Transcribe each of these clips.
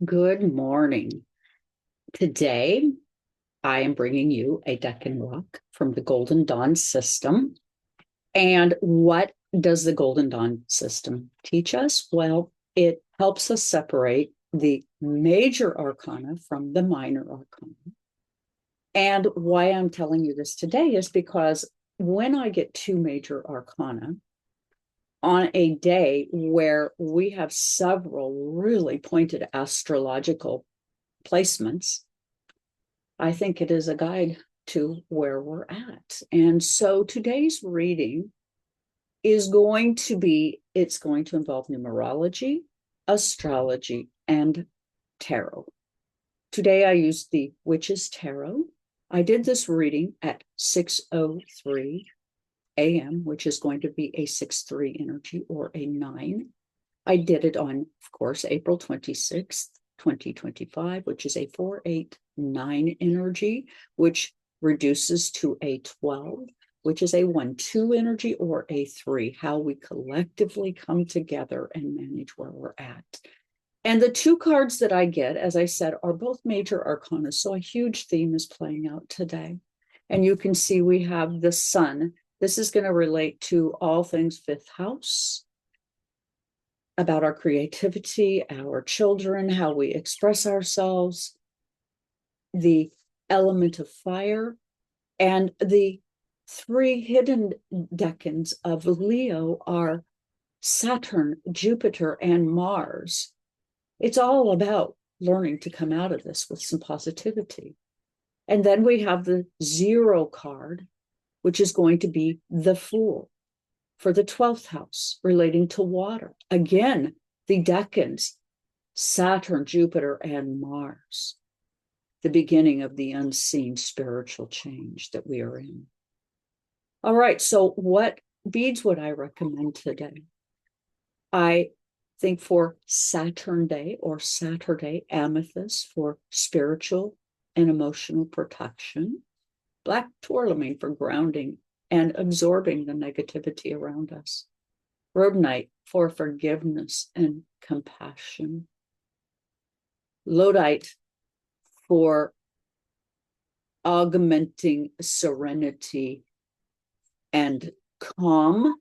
Good morning. Today, I am bringing you a Decan walk from the Golden Dawn system. And what does the Golden Dawn system teach us? Well, it helps us separate the Major Arcana from the Minor Arcana. And why I'm telling you this today is because when I get two Major Arcana on a day where we have several really pointed astrological placements, I think it is a guide to where we're at. And so today's reading is going to it's going to involve numerology, astrology, and tarot. Today I used the Witch's Tarot. I did this reading at 6:03 a.m., which is going to be a 6-3 energy or a 9. I did it on, of course, April 26th, 2025, which is a 4-8-9 energy, which reduces to a 12, which is a 1-2 energy or a 3, how we collectively come together and manage where we're at. And the two cards that I get, as I said, are both Major Arcana. So a huge theme is playing out today. And you can see we have the Sun. This is going to relate to all things fifth house, about our creativity, our children, how we express ourselves, the element of fire, and the three hidden decans of Leo are Saturn, Jupiter, and Mars. It's all about learning to come out of this with some positivity. And then we have the Zero card, which is going to be the Fool for the 12th house relating to water. Again, the decans, Saturn, Jupiter, and Mars, the beginning of the unseen spiritual change that we are in. All right, so what beads would I recommend today? I think for Saturn Day or Saturday, amethyst for spiritual and emotional protection, black tourmaline for grounding and absorbing the negativity around us, rhodonite for forgiveness and compassion, lodite for augmenting serenity and calm.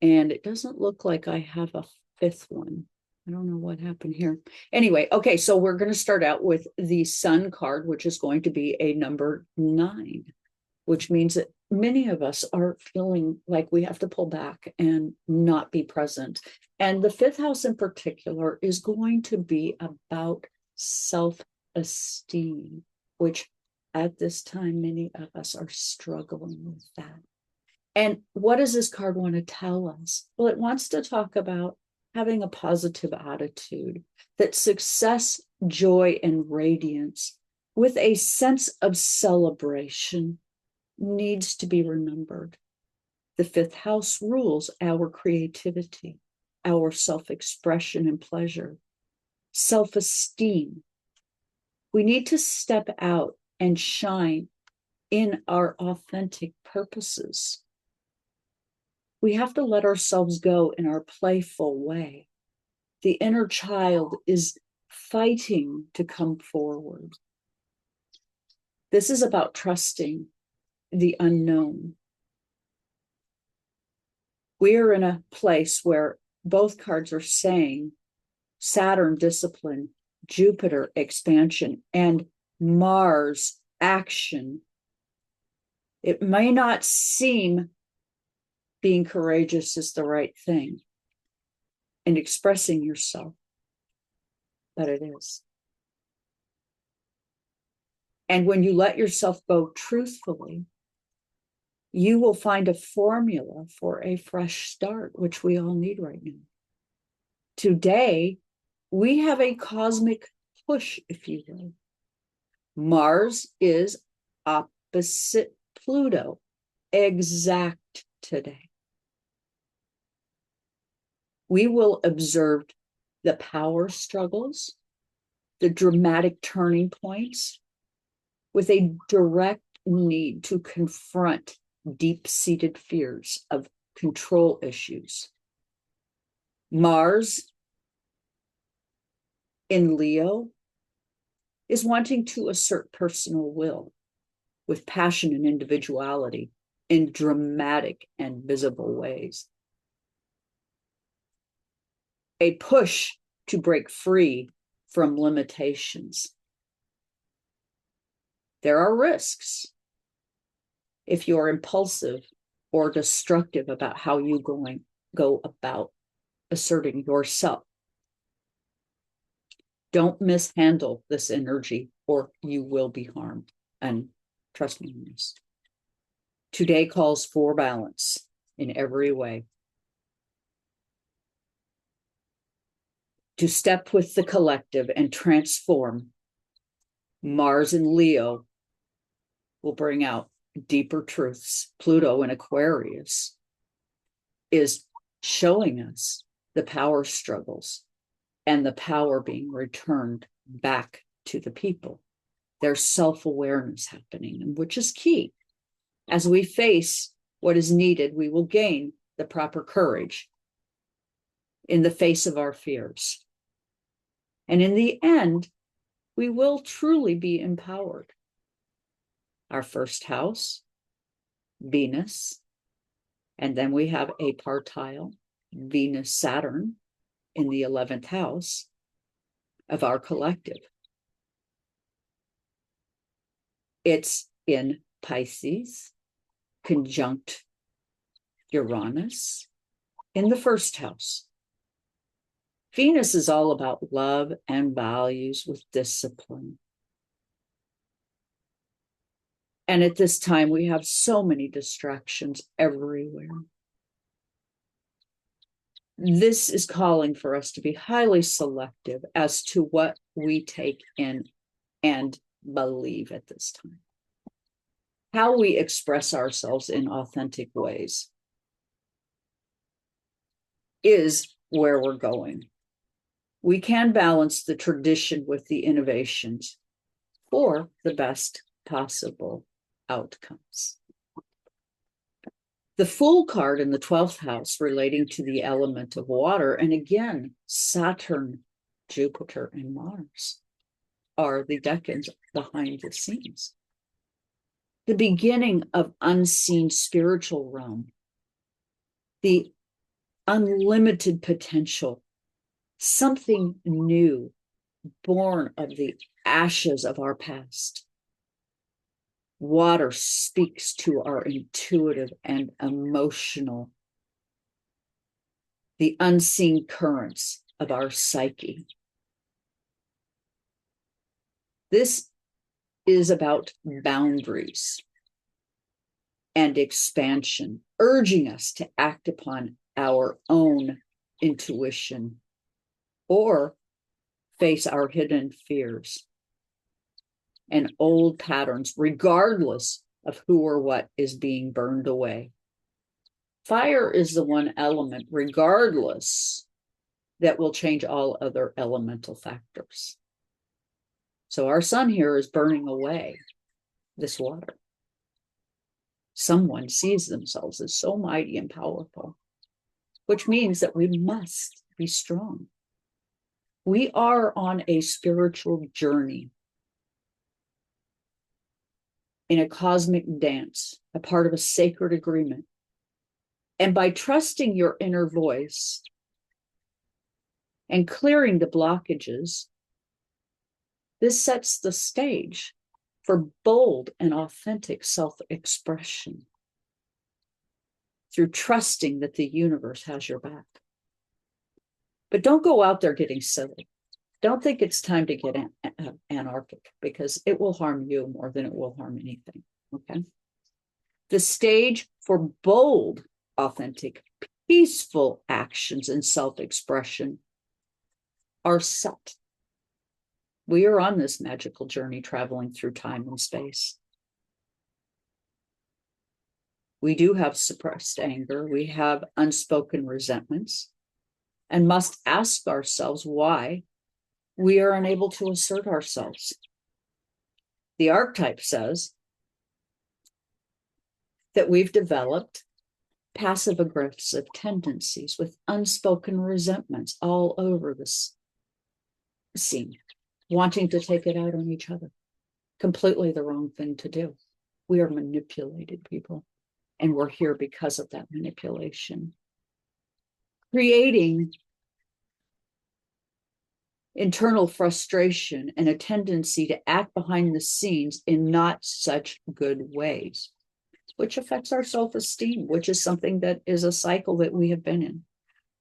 And it doesn't look like I have a fifth one. I don't know what happened here. Anyway, okay, so we're going to start out with the Sun card, which is going to be a number 9, which means that many of us are feeling like we have to pull back and not be present. And the fifth house in particular is going to be about self-esteem, which at this time, many of us are struggling with that. And what does this card want to tell us? Well, it wants to talk about having a positive attitude, that success, joy, and radiance with a sense of celebration needs to be remembered. The fifth house rules our creativity, our self-expression and pleasure, self-esteem. We need to step out and shine in our authentic purposes. We have to let ourselves go in our playful way. The inner child is fighting to come forward. This is about trusting the unknown. We are in a place where both cards are saying Saturn, discipline, Jupiter, expansion, and Mars, action. It may not seem being courageous is the right thing and expressing yourself, but it is. And when you let yourself go truthfully, you will find a formula for a fresh start, which we all need right now. Today, we have a cosmic push, if you will. Mars is opposite Pluto, exact today. We will observe the power struggles, the dramatic turning points, with a direct need to confront deep-seated fears of control issues. Mars in Leo is wanting to assert personal will with passion and individuality in dramatic and visible ways. A push to break free from limitations. There are risks if you're impulsive or destructive about how you go about asserting yourself. Don't mishandle this energy or you will be harmed. And trust me on this. Today calls for balance in every way. To step with the collective and transform, Mars in Leo will bring out deeper truths. Pluto in Aquarius is showing us the power struggles and the power being returned back to the people. There's self-awareness happening, which is key. As we face what is needed, we will gain the proper courage in the face of our fears. And in the end, we will truly be empowered. Our first house, Venus, and then we have a partile, Venus-Saturn, in the 11th house of our collective. It's in Pisces, conjunct Uranus, in the first house. Venus is all about love and values with discipline. And at this time, we have so many distractions everywhere. This is calling for us to be highly selective as to what we take in and believe at this time. How we express ourselves in authentic ways is where we're going. We can balance the tradition with the innovations for the best possible outcomes. The Fool card in the 12th house relating to the element of water, and again, Saturn, Jupiter, and Mars are the decans behind the scenes. The beginning of unseen spiritual realm, the unlimited potential, something new born of the ashes of our past. Water speaks to our intuitive and emotional, the unseen currents of our psyche. This is about boundaries and expansion, urging us to act upon our own intuition or face our hidden fears and old patterns, regardless of who or what is being burned away. Fire is the one element, regardless, that will change all other elemental factors. So our sun here is burning away this water. Someone sees themselves as so mighty and powerful, which means that we must be strong. We are on a spiritual journey, in a cosmic dance, a part of a sacred agreement. And by trusting your inner voice and clearing the blockages, this sets the stage for bold and authentic self-expression through trusting that the universe has your back. But don't go out there getting silly. Don't think it's time to get anarchic, because it will harm you more than it will harm anything, okay? The stage for bold, authentic, peaceful actions and self-expression are set. We are on this magical journey traveling through time and space. We do have suppressed anger. We have unspoken resentments and must ask ourselves why we are unable to assert ourselves. The archetype says that we've developed passive-aggressive tendencies with unspoken resentments all over this scene, wanting to take it out on each other. Completely the wrong thing to do. We are manipulated people, and we're here because of that manipulation. Creating internal frustration and a tendency to act behind the scenes in not such good ways, which affects our self-esteem, which is something that is a cycle that we have been in.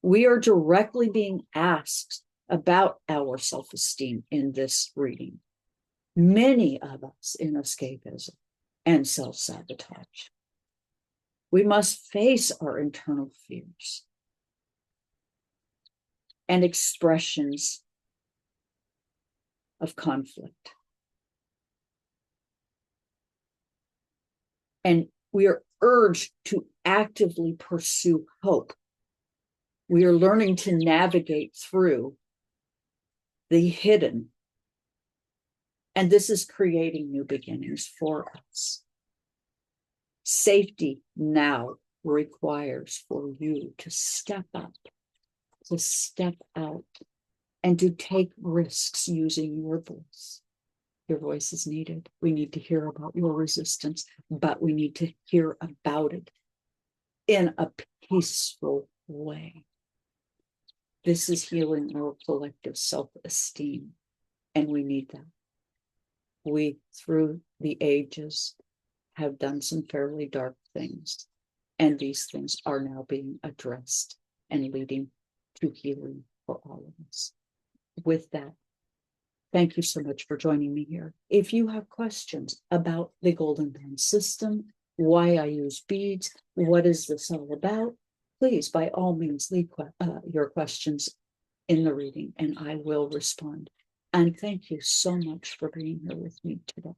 We are directly being asked about our self-esteem in this reading. Many of us in escapism and self-sabotage. We must face our internal fears and expressions of conflict. And we are urged to actively pursue hope. We are learning to navigate through the hidden. And this is creating new beginnings for us. Safety now requires for you to step up, to step out, and to take risks using your voice. Your voice is needed. We need to hear about your resistance, but we need to hear about it in a peaceful way. This is healing our collective self-esteem, and we need that. We, through the ages, have done some fairly dark things, and these things are now being addressed and leading to healing for all of us. With that, thank you so much for joining me here. If you have questions about the Golden Dawn system, why I use beads, what is this all about, please, by all means, leave your questions in the reading, and I will respond. And thank you so much for being here with me today.